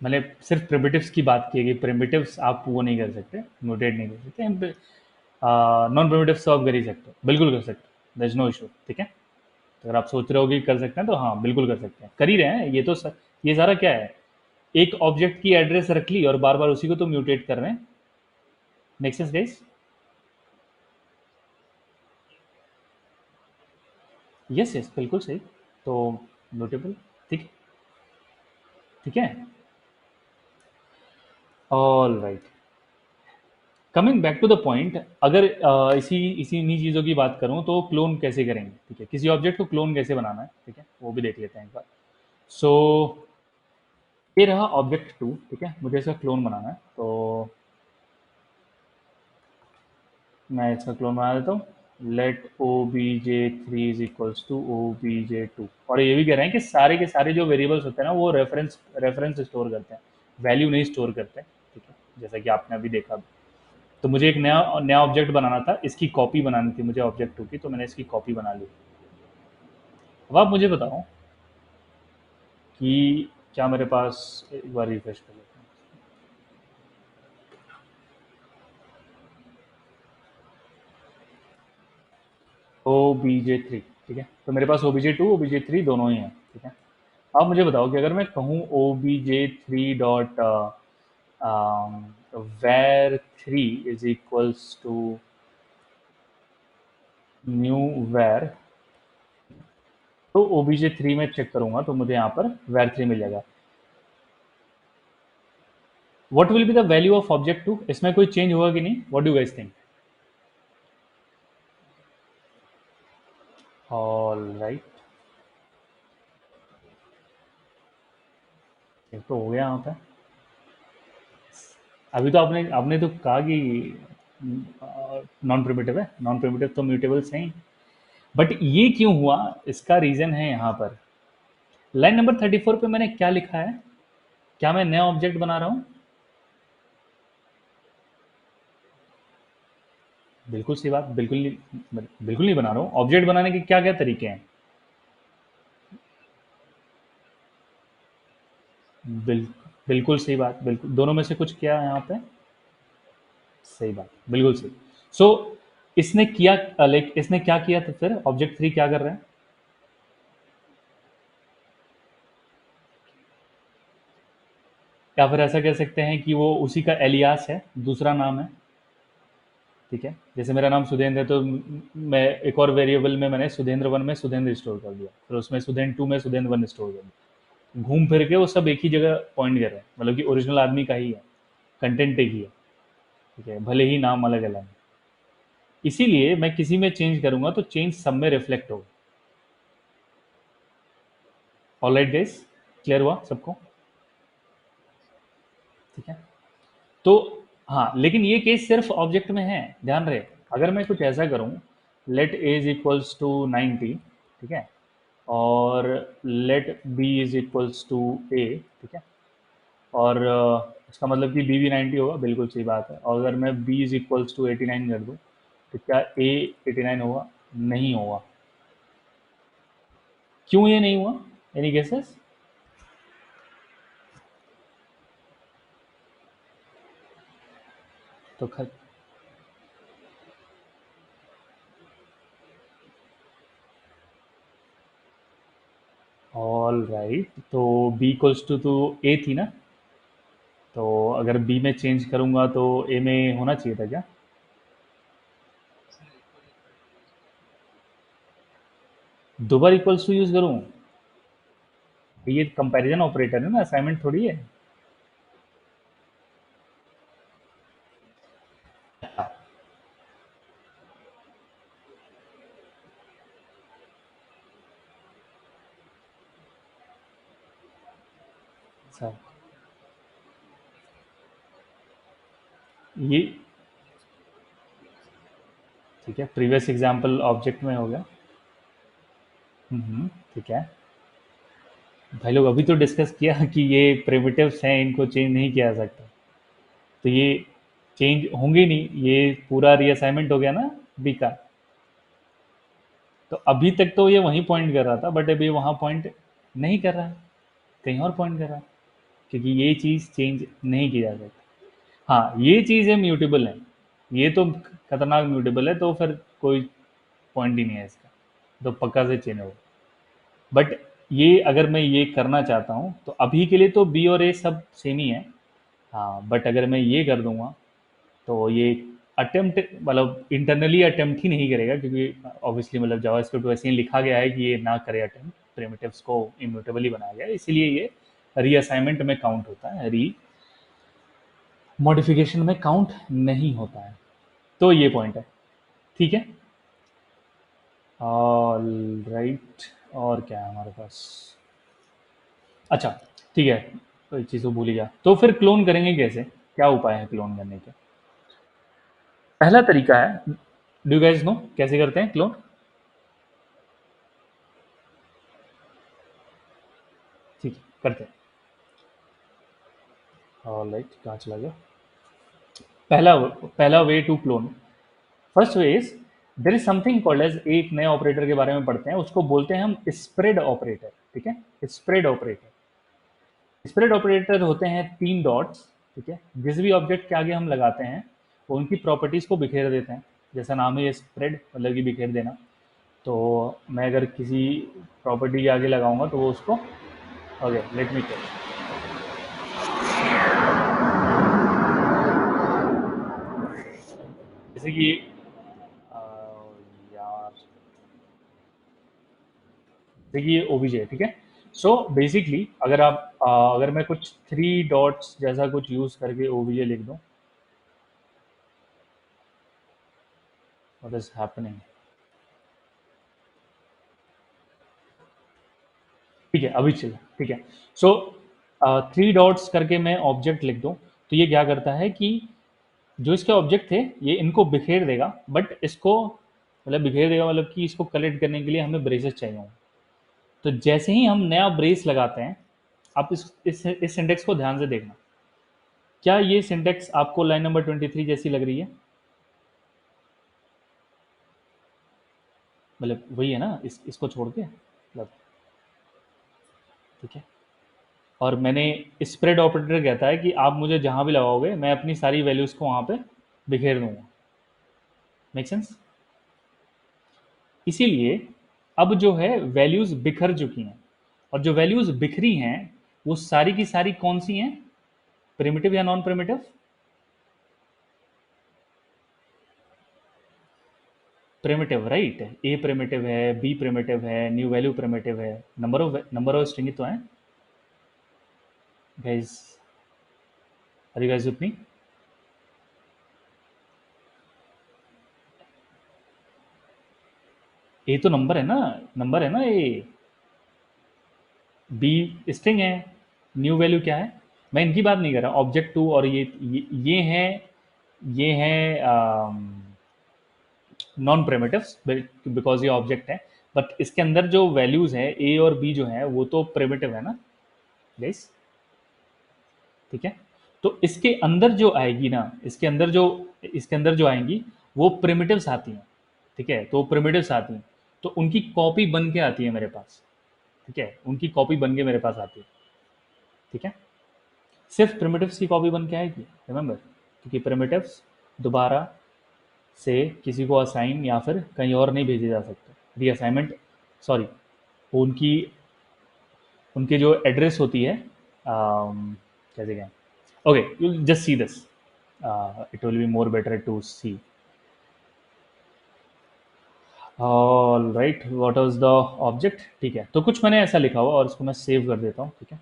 मैंने सिर्फ प्रिमिटिव्स की बात की है कि प्रिमिटिव्स आप वो नहीं कर सकते, म्यूटेट नहीं कर सकते। नॉन प्रिमिटिव्स तो आप कर ही सकते हो, बिल्कुल कर सकते हो, दर इज नो इशू, ठीक है। तो अगर आप सोच रहे हो कि कर सकते हैं तो हाँ, बिल्कुल कर सकते हैं, कर ही रहे हैं। ये तो ये सारा क्या है, एक ऑब्जेक्ट की एड्रेस रख ली और बार बार उसी को तो म्यूटेट कर रहे हैं। Make sense guys? Yes yes, बिल्कुल सही। तो म्यूटेबल, ठीक, ठीक है। All right, coming back to the point, अगर इसी इसी इन्हीं चीज़ों की बात करूं तो क्लोन कैसे करेंगे, ठीक है, किसी ऑब्जेक्ट को क्लोन कैसे बनाना है, ठीक है, वो भी देख लेते हैं एक बार। सो ये रहा ऑब्जेक्ट टू, ठीक है, मुझे इसका क्लोन बनाना है, तो मैं इसका क्लोन बना देता हूँ। Let O B J three is equals to O B J two, और ये भी कह रहे हैं कि सारे के सारे जो वेरिएबल्स होते हैं ना, वो रेफरेंस रेफरेंस स्टोर करते हैं, वैल्यू नहीं स्टोर करते हैं, ठीक है, जैसा कि आपने अभी देखा। तो मुझे एक नया नया ऑब्जेक्ट बनाना था, इसकी कॉपी बनानी थी मुझे ऑब्जेक्ट टू की, तो मैंने इसकी कॉपी बना ली। अब आप मुझे बताओ कि क्या मेरे पास, एक बार रिफ्रेश कर लेते हैं, ओ बी जे थ्री, ठीक है, तो मेरे पास O B J two O B J three दोनों ही हैं, ठीक है। आप मुझे बताओ कि अगर मैं कहूँ O B J three dot var three is equals to new var, तो ओ बी जे थ्री में चेक करूंगा तो मुझे यहाँ पर वैर थ्री मिल जाएगा। What will be the value of object two, इसमें कोई चेंज होगा कि नहीं? What do guys think? All right, ये तो हो गया यहाँ पे। अभी तो आपने आपने तो कहा कि नॉन प्रिमिटिव है, नॉन प्रिमिटिव तो म्यूटेबल्स हैं ही। बट ये क्यों हुआ, इसका रीजन है यहाँ पर। लाइन नंबर 34 पे मैंने क्या लिखा है, क्या मैं नया ऑब्जेक्ट बना रहा हूँ? बिल्कुल सही बात, बिल्कुल नहीं बना रहा हूँ। ऑब्जेक्ट बनाने के क्या क्या तरीके हैं? बिल, बिल्कुल सही बात, बिल्कुल दोनों में से कुछ क्या है यहाँ पे? सही बात, बिल्कुल सही। सो इसने किया, लाइक इसने क्या किया, तो फिर ऑब्जेक्ट थ्री क्या कर रहा है? या फिर ऐसा कह सकते हैं कि वो उसी का एलियास है, दूसरा नाम है। ठीक है, जैसे मेरा नाम सुधेंद्र है, तो मैं एक और वेरिएबल में मैंने सुधेंद्र वन में सुधेंद्र स्टोर कर दिया, फिर उसमें सुधेंद्र टू में सुधेंद्र वन स्टोर कर दिया। घूम फिर के वो सब एक ही जगह पॉइंट कर रहे हैं, मतलब कि ओरिजिनल आदमी का ही है, कंटेंट एक ही है। ठीक है, भले ही नाम अलग अलग है। इसीलिए मैं किसी में चेंज करूंगा तो चेंज सब में रिफ्लेक्ट होगा। ऑलराइट गाइस, क्लियर हुआ सबको? ठीक है। तो हाँ, लेकिन ये केस सिर्फ ऑब्जेक्ट में है, ध्यान रहे। अगर मैं कुछ ऐसा करूं, लेट एज इक्वल्स टू 90, ठीक है, और let b is equals to a, ठीक है, और इसका मतलब कि बी भी 90 होगा, बिल्कुल सही बात है। और अगर मैं बी इज इक्वल्स टू 89 कर दूं, तो क्या ए 89 होगा? नहीं होगा। क्यों ये नहीं हुआ? Any guesses? तो ऑल राइट, तो बी इक्वल्स टू तो ए थी ना, तो अगर बी में चेंज करूंगा तो ए में होना चाहिए था क्या? दो बार इक्वल्स टू यूज करूं? ये कंपैरिजन ऑपरेटर है ना, असाइनमेंट थोड़ी है। अच्छा, ये ठीक है, प्रीवियस एग्जांपल ऑब्जेक्ट में हो गया। ठीक है। भाई लोग अभी तो डिस्कस किया कि ये प्रिमिटिव्स हैं, इनको चेंज नहीं किया जा सकता, तो ये चेंज होंगे नहीं, ये पूरा रीअसाइनमेंट हो गया ना बी का। तो अभी तक तो ये वहीं पॉइंट कर रहा था, बट अभी वहाँ पॉइंट नहीं कर रहा है, कहीं और पॉइंट कर रहा है, क्योंकि ये चीज़ चेंज नहीं की जा सकती। हाँ, ये चीज़ है म्यूटेबल है, ये तो खतरनाक म्यूटेबल है, तो फिर कोई पॉइंट ही नहीं है इसका, तो पक्का से चेंज होगा। बट ये अगर मैं ये करना चाहता हूँ तो अभी के लिए तो बी और ए सब सेम ही है। हाँ, बट अगर मैं ये कर दूंगा तो ये अटेम्प्ट, मतलब इंटरनली अटेम्प्ट ही नहीं करेगा, क्योंकि ऑब्वियसली मतलब जावास्क्रिप्ट वैसे ही लिखा गया है कि ये ना करे अटेम्प्ट, प्रिमिटिव्स को इम्यूटेबली बनाया गया है, इसीलिए ये रीअसाइनमेंट में काउंट होता है, री मॉडिफिकेशन में काउंट नहीं होता है। तो ये पॉइंट है। ठीक है, ऑल राइट। और क्या है हमारे पास? अच्छा, ठीक है, तो इस चीज़ को भूल ही गया, तो फिर क्लोन करेंगे कैसे? क्या उपाय है क्लोन करने के? पहला तरीका है, डू गाइस नो कैसे करते हैं क्लोन? ठीक है, करते हैं। ऑलराइट, कहाँ चला गया? पहला पहला way to clone, first way is, there is something called as, एक नए ऑपरेटर के बारे में पढ़ते हैं, उसको बोलते हैं हम स्प्रेड ऑपरेटर। ठीक है, स्प्रेड ऑपरेटर। स्प्रेड ऑपरेटर होते हैं तीन डॉट्स। ठीक है, जिस भी ऑब्जेक्ट के आगे हम लगाते हैं वो उनकी प्रॉपर्टीज को बिखेर देते हैं, जैसा नाम है ये स्प्रेड, मतलब कि बिखेर देना। तो मैं अगर किसी प्रॉपर्टी के आगे लगाऊंगा तो वो उसको, ओके लेट मी टेल, जैसे कि अ, यार, देखिए ये ओबीजे है, ठीक है। सो बेसिकली अगर आप अगर मैं कुछ थ्री डॉट्स जैसा कुछ यूज करके ओबीजे लिख दूं, व्हाट इज हैपनिंग? ठीक है, अभी चलिए, ठीक है। सो थ्री डॉट्स करके मैं ऑब्जेक्ट लिख दूं, तो ये क्या करता है कि जो इसके ऑब्जेक्ट थे ये इनको बिखेर देगा, बट इसको, मतलब बिखेर देगा मतलब कि इसको कलेक्ट करने के लिए हमें ब्रेसेस चाहिए होंगे। तो जैसे ही हम नया ब्रेस लगाते हैं, आप इस सिंटेक्स को ध्यान से देखना, क्या ये सिंटेक्स आपको लाइन नंबर 23 जैसी लग रही है? मतलब वही है ना, इसको छोड़ के मतलब, ठीक है। और मैंने स्प्रेड ऑपरेटर कहता है कि आप मुझे जहाँ भी लगाओगे मैं अपनी सारी वैल्यूज़ को वहाँ पे बिखेर दूंगा। Make sense? इसीलिए अब जो है वैल्यूज़ बिखर चुकी हैं, और जो वैल्यूज़ बिखरी हैं वो सारी की सारी कौन सी हैं? प्रिमिटिव या non primitive? Primitive, right. A primitive है, बी प्रिमिटिव है, न्यू वैल्यू प्रिमिटिव है, नंबर ऑफ स्ट्रिंग तो है guys. Are you guys with me? A तो नंबर है ना ए। बी स्ट्रिंग है। न्यू वैल्यू क्या है? मैं इनकी बात नहीं कर रहा, ऑब्जेक्ट टू, और ये हैं, ये हैं नॉन प्रिमिटिव्स, बिकॉज ये ऑब्जेक्ट है। बट इसके अंदर जो वैल्यूज है ए और बी जो है वो तो प्रिमिटिव है ना गाइस, ठीक है। तो इसके अंदर जो आएगी ना, इसके अंदर जो आएंगी वो प्रिमिटिव्स आती हैं, ठीक है। तो प्रिमिटिव्स आती हैं, तो उनकी कॉपी बन के आती है मेरे पास, ठीक है। उनकी कॉपी बन के मेरे पास आती है, ठीक है। सिर्फ प्रिमिटिव्स की कॉपी बन के आएगी, रिमेंबर, क्योंकि प्रिमिटिव्स दोबारा से किसी को असाइन या फिर कहीं और नहीं भेजे जा सकते, रीअसाइनमेंट, सॉरी, उनकी उनकी जो एड्रेस होती है, कैसे कहें, okay, you just see this, it will be more better to see. All right, what is the object, ठीक है। तो कुछ मैंने ऐसा लिखा हुआ और इसको मैं सेव कर देता हूँ, ठीक है।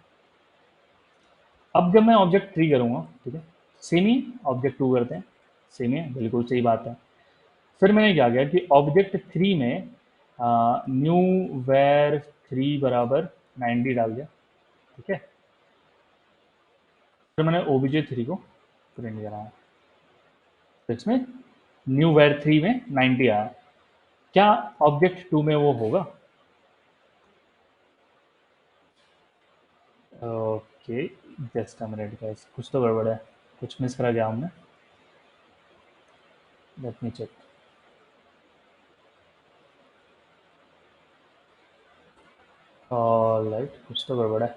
अब जब मैं ऑब्जेक्ट थ्री करूँगा, ठीक है, सेम ही ऑब्जेक्ट टू करते हैं, सेम ही है, बिल्कुल सही बात है। फिर मैंने क्या किया कि ऑब्जेक्ट थ्री में न्यू वेर थ्री बराबर 90 डाल दिया, ठीक है। फिर मैंने ओबीजे थ्री को प्रिंट कराया, तो इसमें न्यू वेर थ्री में 90 आया। क्या ऑब्जेक्ट टू में वो होगा? Okay, just a minute guys, कुछ तो गड़बड़ है, कुछ मिस करा गया हमने, लेट मी चेक। ऑलराइट, कुछ तो गड़बड़ है,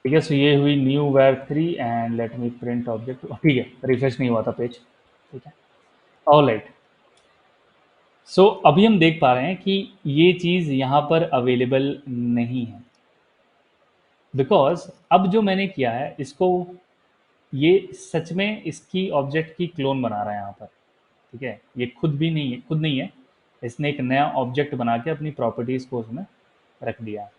ठीक है। सो ये हुई new var three and let me print object, ठीक है, रिफ्रेश नहीं हुआ था पेज, ठीक है। ऑलराइट, सो अभी हम देख पा रहे हैं कि ये चीज़ यहाँ पर अवेलेबल नहीं है, बिकॉज अब जो मैंने किया है इसको, ये सच में इसकी ऑब्जेक्ट की क्लोन बना रहा है यहाँ पर, ठीक है। ये खुद नहीं है, इसने एक नया ऑब्जेक्ट बना के अपनी प्रॉपर्टीज़ को उसमें रख दिया है।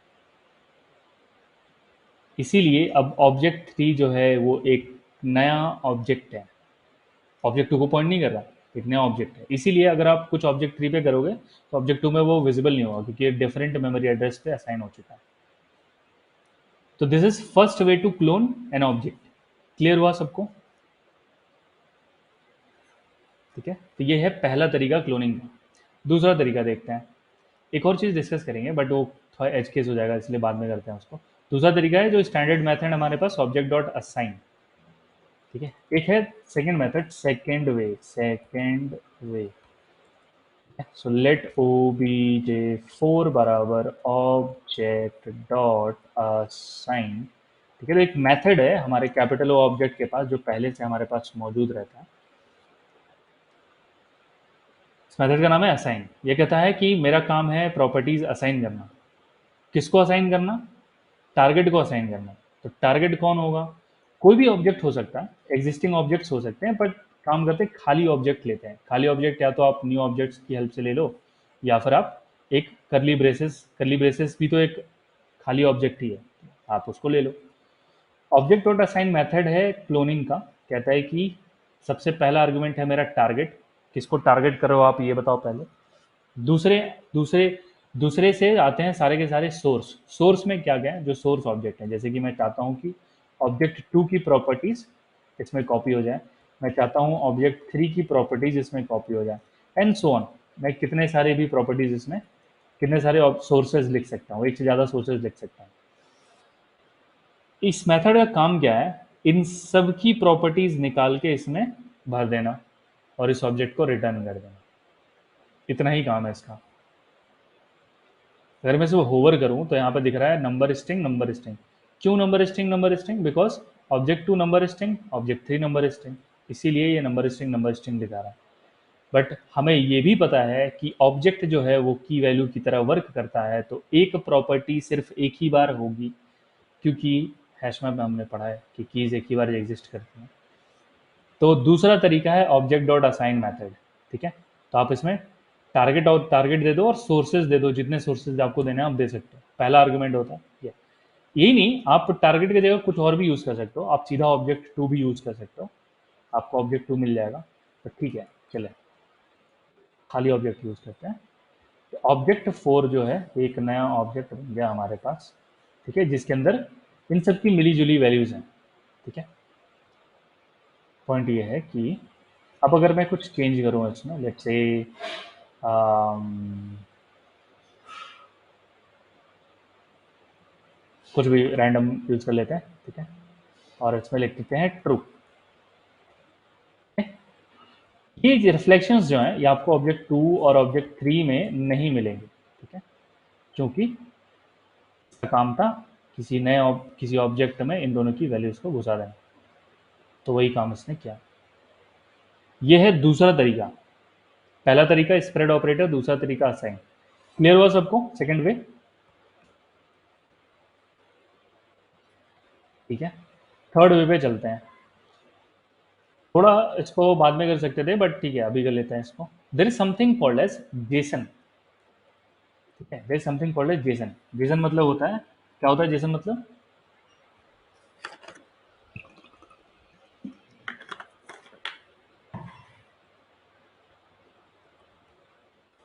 इसीलिए अब ऑब्जेक्ट थ्री जो है वो एक नया ऑब्जेक्ट है, ऑब्जेक्ट टू को पॉइंट नहीं कर रहा, एक नया ऑब्जेक्ट है। इसीलिए अगर आप कुछ ऑब्जेक्ट थ्री पे करोगे तो ऑब्जेक्ट टू में वो विजिबल नहीं होगा, क्योंकि डिफरेंट मेमोरी एड्रेस पे असाइन हो चुका है। तो this is first way to clone an object. Clear हुआ सबको? ठीक है, तो ये है पहला तरीका क्लोनिंग का। दूसरा तरीका देखते हैं, एक और चीज़ डिस्कस करेंगे बट वो थोड़ा एज केस हो जाएगा, इसलिए बाद में करते हैं उसको। दूसरा तरीका है जो स्टैंडर्ड मेथड हमारे पास, ऑब्जेक्ट डॉट असाइन, ठीक है। एक है सेकंड मेथड, सेकंड वे। सो लेट obj4 बराबर ऑब्जेक्ट डॉट असाइन, ठीक है। तो एक मेथड है हमारे कैपिटल ओ ऑब्जेक्ट के पास जो पहले से हमारे पास मौजूद रहता है। इस मेथड का नाम है असाइन। ये कहता है कि मेरा काम है प्रॉपर्टीज असाइन करना। किसको असाइन करना? टारगेट को असाइन करना। तो टारगेट कौन होगा? कोई भी ऑब्जेक्ट हो सकता है, एग्जिस्टिंग ऑब्जेक्ट्स हो सकते हैं, बट काम करते हैं खाली ऑब्जेक्ट लेते हैं। खाली ऑब्जेक्ट या तो आप न्यू ऑब्जेक्ट्स की हेल्प से ले लो, या फिर आप एक करली ब्रेसेस भी तो एक खाली ऑब्जेक्ट ही है, आप उसको ले लो। ऑब्जेक्ट डॉट असाइन मेथड है क्लोनिंग का, कहता है कि सबसे पहला आर्गुमेंट है मेरा टारगेट। किसको टारगेट कर रहे हो आप ये बताओ पहले। दूसरे दूसरे दूसरे से आते हैं सारे के सारे सोर्स। सोर्स में क्या क्या है? जो सोर्स ऑब्जेक्ट है, जैसे कि मैं चाहता हूँ कि ऑब्जेक्ट टू की प्रॉपर्टीज इसमें कॉपी हो जाए, मैं चाहता हूँ ऑब्जेक्ट थ्री की प्रॉपर्टीज इसमें कॉपी हो जाए, एंड सो ऑन। मैं कितने सारे भी प्रॉपर्टीज इसमें, कितने सारे सोर्सेज लिख सकता हूँ, एक से ज़्यादा सोर्सेज लिख सकता हूँ। इस मेथड का काम क्या है? इन सब की प्रॉपर्टीज निकाल के इसमें भर देना और इस ऑब्जेक्ट को रिटर्न कर देना। इतना ही काम है इसका। अगर मैं इसको होवर करूं तो यहाँ पे दिख रहा है नंबर स्ट्रिंग नंबर स्ट्रिंग। क्यों number string? Because object two number string, object three number string, इसीलिए ये नंबर स्ट्रिंग दिखा रहा है। बट हमें ये भी पता है कि ऑब्जेक्ट जो है वो की वैल्यू की तरह वर्क करता है, तो एक प्रॉपर्टी सिर्फ एक ही बार होगी, क्योंकि हैश मैप में हमने पढ़ा है कि कीज एक ही बार एग्जिस्ट करती हैं। तो दूसरा तरीका है ऑब्जेक्ट डॉट असाइन मैथड। ठीक है, तो आप इसमें टारगेट और टारगेट दे दो और सोर्सेज दे दो, जितने सोर्सेज आपको देने हैं आप दे सकते हो। पहला आर्गुमेंट होता है ये। यही नहीं, आप टारगेट की जगह कुछ और भी यूज कर सकते हो, आप सीधा ऑब्जेक्ट टू भी यूज कर सकते हो, आपको ऑब्जेक्ट टू मिल जाएगा। तो ठीक है, चले खाली ऑब्जेक्ट यूज करते हैं। ऑब्जेक्ट फोर जो है एक नया ऑब्जेक्ट बन गया हमारे पास। ठीक है, जिसके अंदर इन सब की मिली जुली वैल्यूज हैं। ठीक है, पॉइंट ये है कि अब अगर मैं कुछ चेंज करूँ इसमें, लेट्स से कुछ भी रैंडम यूज कर लेते हैं। ठीक है, और इसमें लिख देते हैं ट्रू। ये रिफ्लेक्शंस जो हैं ये आपको ऑब्जेक्ट टू और ऑब्जेक्ट थ्री में नहीं मिलेंगे। ठीक है, क्योंकि इसका काम था किसी ऑब्जेक्ट में इन दोनों की वैल्यूज को घुसा देना, तो वही काम इसने किया। ये है दूसरा तरीका। पहला तरीका स्प्रेड ऑपरेटर, दूसरा तरीका असाइन। क्लियर हुआ सबको सेकंड वे? ठीक है, थर्ड वे पे चलते हैं। थोड़ा इसको बाद में कर सकते थे, बट ठीक है अभी कर लेते हैं इसको। There is something called as JSON. ठीक है, there is something called as JSON. JSON मतलब होता है, क्या होता है जेसन मतलब?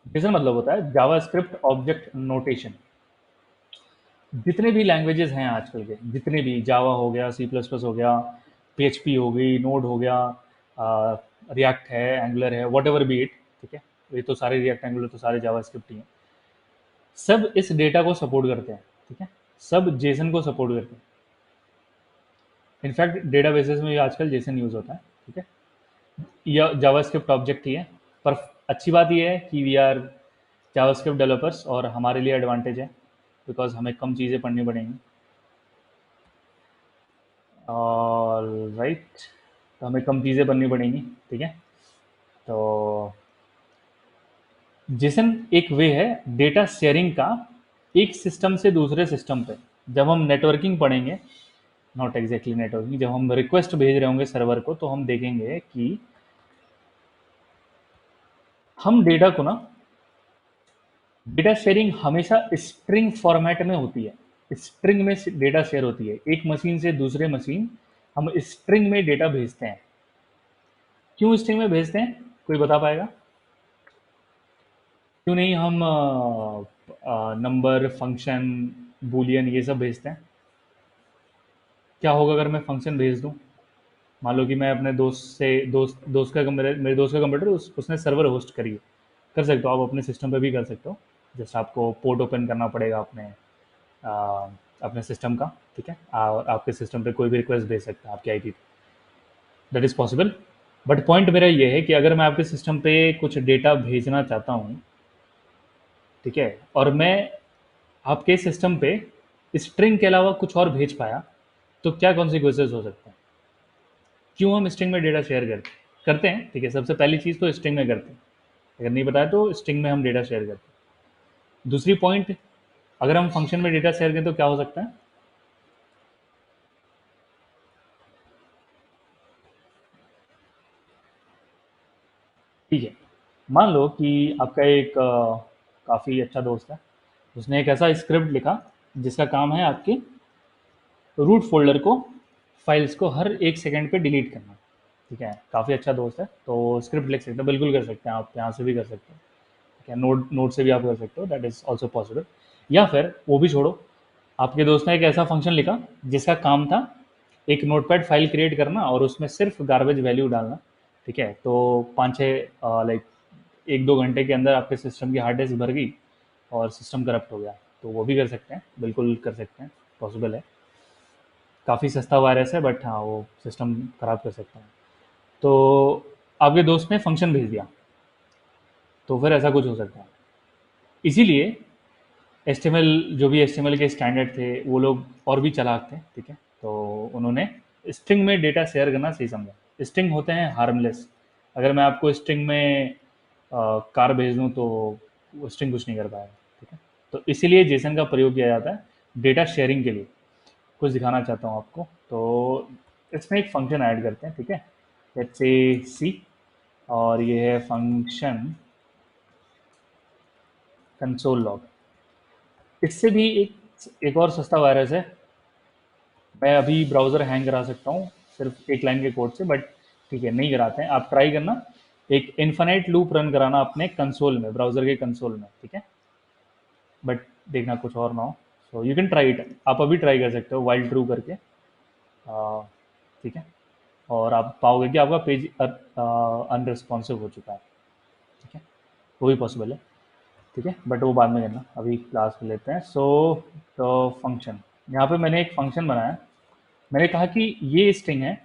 जेसन मतलब होता है जावास्क्रिप्ट ऑब्जेक्ट नोटेशन। जितने भी लैंग्वेजेस हैं आजकल के, जितने भी, जावा हो गया, सी प्लस प्लस हो गया, पीएचपी हो गई, नोड हो गया, रिएक्ट है, एंगुलर है, वट एवर बी इट। ठीक है, ये तो सारे रिएक्ट एंगुलर तो सारे जावास्क्रिप्ट ही हैं। सब इस डेटा को सपोर्ट करते हैं। ठीक है, सब जेसन को सपोर्ट करते हैं। इनफैक्ट डेटाबेसेस में भी आजकल जेसन यूज होता है। ठीक है, यह जावास्क्रिप्ट ऑब्जेक्ट ही है। पर अच्छी बात यह है कि वी आर जावास्क्रिप्ट डेवलपर्स और हमारे लिए एडवांटेज है, बिकॉज हमें कम चीज़ें पढ़नी पड़ेंगी। और राइट, तो हमें कम चीज़ें पढ़नी पड़ेंगी। ठीक है, तो जेसन एक वे है डेटा शेयरिंग का, एक सिस्टम से दूसरे सिस्टम पे। जब हम नेटवर्किंग पढ़ेंगे, नॉट एग्जैक्टली नेटवर्किंग, जब हम रिक्वेस्ट भेज रहे होंगे सर्वर को, तो हम देखेंगे कि हम डेटा को ना, डेटा शेयरिंग हमेशा स्ट्रिंग फॉर्मेट में होती है। स्ट्रिंग में डेटा शेयर होती है, एक मशीन से दूसरे मशीन हम स्ट्रिंग में डेटा भेजते हैं। क्यों स्ट्रिंग में भेजते हैं, कोई बता पाएगा? क्यों नहीं हम नंबर, फंक्शन, बूलियन ये सब भेजते हैं? क्या होगा अगर मैं फंक्शन भेज दूं? मान लो कि मैं अपने दोस्त का कंप्यूटर, मेरे दोस्त का कंप्यूटर उसने सर्वर होस्ट करी है। कर सकते हो आप अपने सिस्टम पे भी कर सकते हो। जस्ट आपको पोर्ट ओपन करना पड़ेगा आ, अपने सिस्टम का। ठीक है, और आपके सिस्टम पे कोई भी रिक्वेस्ट भेज सकता है आपके आईपी पे, that is possible. But point मेरा ये है कि अगर मैं आपके सिस्टम पे कुछ डेटा भेजना चाहता हूँ, ठीक है, और मैं आपके सिस्टम पे स्ट्रिंग के अलावा कुछ और भेज पाया, तो क्या कॉन्सिक्वेंसेज हो सकते हैं? क्यों हम स्ट्रिंग में डेटा शेयर करते हैं? ठीक है, सबसे पहली चीज़ तो स्ट्रिंग में करते हैं। अगर नहीं बताया तो स्ट्रिंग में हम डेटा शेयर करते हैं। दूसरी पॉइंट, अगर हम फंक्शन में डेटा शेयर करें तो क्या हो सकता है? ठीक है, मान लो कि आपका एक काफ़ी अच्छा दोस्त है, उसने एक ऐसा स्क्रिप्ट लिखा जिसका काम है आपके रूट फोल्डर को, फाइल्स को हर एक सेकंड पे डिलीट करना। ठीक है, काफ़ी अच्छा दोस्त है, तो स्क्रिप्ट लिख सकते हैं, बिल्कुल कर सकते हैं, आप यहाँ से भी कर सकते हैं। ठीक है, नोट नोट से भी आप कर सकते हो, दैट इज़ ऑल्सो पॉसिबल। या फिर वो भी छोड़ो, आपके दोस्त ने एक ऐसा फंक्शन लिखा जिसका काम था एक नोटपैड फाइल क्रिएट करना और उसमें सिर्फ गार्बेज वैल्यू डालना। ठीक है, तो 5-6 लाइक 1-2 घंटे के अंदर आपके सिस्टम की हार्ड डिस्क भर गई और सिस्टम करप्ट हो गया। तो वो भी कर सकते हैं, बिल्कुल कर सकते हैं, पॉसिबल है। काफ़ी सस्ता वायरस है, बट हाँ वो सिस्टम खराब कर सकता है। तो आपके दोस्त ने फंक्शन भेज दिया, तो फिर ऐसा कुछ हो सकता है। इसीलिए एचटीएमएल, जो भी एचटीएमएल के स्टैंडर्ड थे, वो लोग और भी चालाक थे, ठीक है। तो उन्होंने स्ट्रिंग में डेटा शेयर करना सही समझा। स्ट्रिंग होते हैं हार्मलेस। अगर मैं आपको स्ट्रिंग में कार भेज दूँ तो वो स्ट्रिंग कुछ नहीं कर पाएगा, ठीक है। तो इसीलिए जेसन का प्रयोग किया जाता है डेटा शेयरिंग के लिए। कुछ दिखाना चाहता हूँ आपको, तो इसमें एक फंक्शन ऐड करते हैं, ठीक है। लेट्स से सी, और ये है फंक्शन कंसोल लॉग। इससे भी एक और सस्ता वायरस है। मैं अभी ब्राउज़र हैंग करा सकता हूँ सिर्फ एक लाइन के कोड से, बट ठीक है, नहीं कराते हैं। आप ट्राई करना, एक इन्फिनाइट लूप रन कराना अपने कंसोल में, ब्राउज़र के कंसोल में, ठीक है। बट देखना कुछ और ना हो। So you can try it, आप अभी ट्राई कर सकते हो वाइल्ड ट्रू करके, ठीक है। और आप पाओगे कि आपका पेज अनरिस्पॉन्सिव हो चुका है, ठीक है। वो भी पॉसिबल है, ठीक है, बट वो बाद में करना, अभी क्लास में लेते हैं। सो तो फंक्शन, यहाँ पे मैंने एक फंक्शन बनाया। मैंने कहा कि ये स्ट्रिंग है,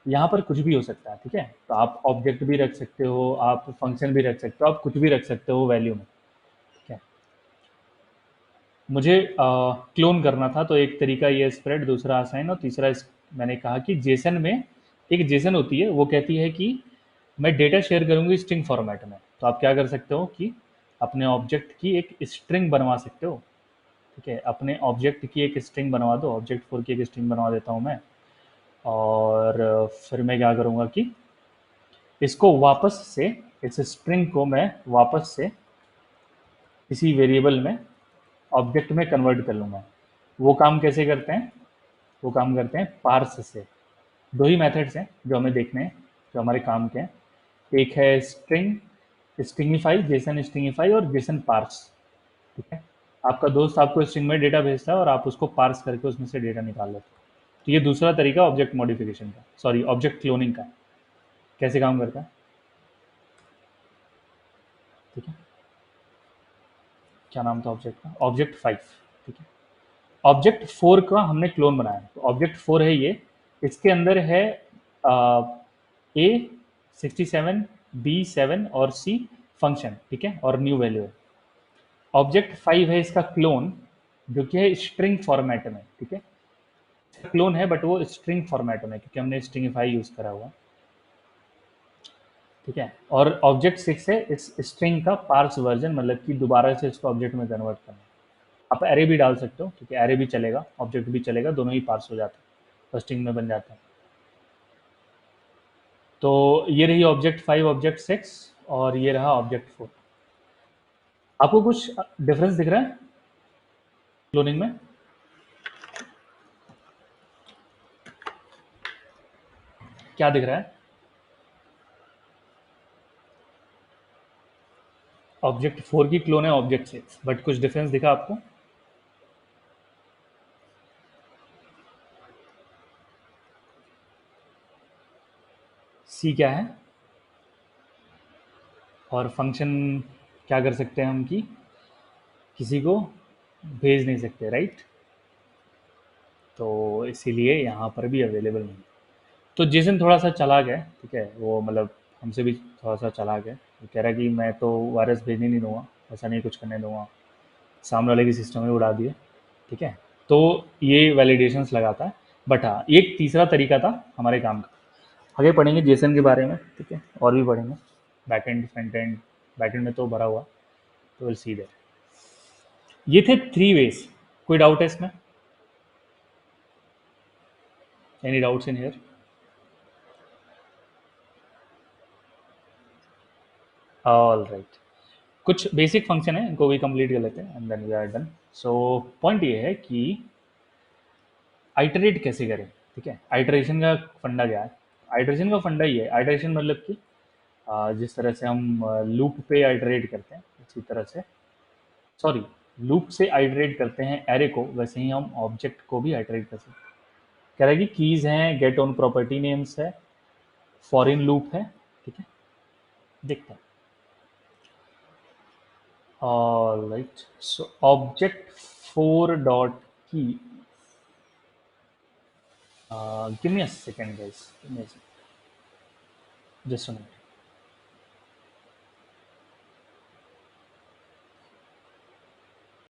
यहाँ पर कुछ भी हो सकता है, ठीक है। तो आप ऑब्जेक्ट भी रख सकते हो, आप फंक्शन भी रख सकते हो, आप कुछ भी रख सकते हो वैल्यू में, ठीक है। मुझे क्लोन करना था, तो एक तरीका ये स्प्रेड, दूसरा असाइन, और तीसरा मैंने कहा कि जेसन में एक जेसन होती है, वो कहती है कि मैं डेटा शेयर करूंगी स्ट्रिंग फॉर्मेट में। तो आप क्या कर सकते हो कि अपने ऑब्जेक्ट की एक स्ट्रिंग बनवा सकते हो, ठीक है। अपने ऑब्जेक्ट की एक स्ट्रिंग बनवा दो, ऑब्जेक्ट फोर की एक स्ट्रिंग बनवा देता हूँ मैं। और फिर मैं क्या करूँगा कि इसको वापस से, इस स्ट्रिंग को मैं वापस से किसी वेरिएबल में, ऑब्जेक्ट में कन्वर्ट कर लूँगा। वो काम कैसे करते हैं? वो काम करते हैं पार्स से। दो ही मेथड्स हैं जो हमें देखने हैं, जो हमारे काम के हैं। एक है स्ट्रिंग स्ट्रिंगिफाई, जेसन स्ट्रिंगिफाई, और जेसन पार्स, ठीक है। आपका दोस्त आपको स्ट्रिंग में डेटा भेजता है और आप उसको पार्स करके उसमें से डेटा निकाल लेते हो। तो ये दूसरा तरीका ऑब्जेक्ट मॉडिफिकेशन का, सॉरी ऑब्जेक्ट क्लोनिंग का है। कैसे काम करता है, ठीक है। क्या नाम था ऑब्जेक्ट का? ऑब्जेक्ट फाइव, ठीक है। ऑब्जेक्ट फोर का हमने क्लोन बनाया, तो ऑब्जेक्ट फोर है ये। इसके अंदर है ए 67, बी 7 और सी फंक्शन, ठीक है, और न्यू वैल्यू है। ऑब्जेक्ट फाइव है इसका क्लोन, जो कि है स्ट्रिंग फॉर्मेट में, ठीक है। क्लोन है बट वो स्ट्रिंग फॉर्मेट में, क्योंकि हमने स्ट्रिंगिफाई यूज करा हुआ, ठीक है। और ऑब्जेक्ट सिक्स है इस स्ट्रिंग का पार्स वर्जन, मतलब कि दोबारा से इसको ऑब्जेक्ट में कन्वर्ट करना। आप एरे भी डाल सकते हो, ठीक है, एरे भी चलेगा, ऑब्जेक्ट भी चलेगा, दोनों ही पार्स हो जाते हैं, तो स्ट्रिंग में बन जाता है। तो ये रही ऑब्जेक्ट फाइव, ऑब्जेक्ट सिक्स, और ये रहा ऑब्जेक्ट फोर। आपको कुछ डिफरेंस दिख रहा है क्लोनिंग में? क्या दिख रहा है? ऑब्जेक्ट फोर की क्लोन है ऑब्जेक्ट सिक्स, बट कुछ डिफरेंस दिखा आपको? सी क्या है? और फंक्शन क्या कर सकते हैं हम, कि किसी को भेज नहीं सकते, राइट। तो इसीलिए यहाँ पर भी अवेलेबल नहीं। तो जेसन थोड़ा सा चालाक है, ठीक है, वो मतलब हमसे भी थोड़ा सा चालाक है। वो कह रहा है कि मैं तो वायरस भेजने नहीं दूंगा, ऐसा नहीं कुछ करने दूंगा, सामने वाले की सिस्टम में उड़ा दिए, ठीक है। तो ये वैलिडेशंस लगाता है। बट हाँ, एक तीसरा तरीका था हमारे काम का। आगे पढ़ेंगे जेसन के बारे में, ठीक है, और भी पढ़ेंगे back and front end. Back and में तो भरा हुआ, तो विल सी दैट। ये थे थ्री वेज। कोई डाउट है इसमें? Any doubts in here? All right. कुछ बेसिक फंक्शन है, इनको भी कंप्लीट कर लेते हैं and then we are done. So point ये है कि आइटरेट कैसे करें, ठीक है। आइटरेशन का फंडा क्या है? आइटरेशन का फंडा ये है, आइटरेशन मतलब कि जिस तरह से हम लूप पे आइटरेट करते हैं, उसी तरह से, सॉरी, लूप से आइटरेट करते हैं एरे को, वैसे ही हम ऑब्जेक्ट को भी आइटरेट कर सकते हैं। कह रहा है कि कीज हैं, गेट ऑन प्रॉपर्टी नेम्स है, फॉरिन लूप है, ठीक है। देखते हैं। Alright, so object four dot की, give me a second guys, give me a second, just a minute.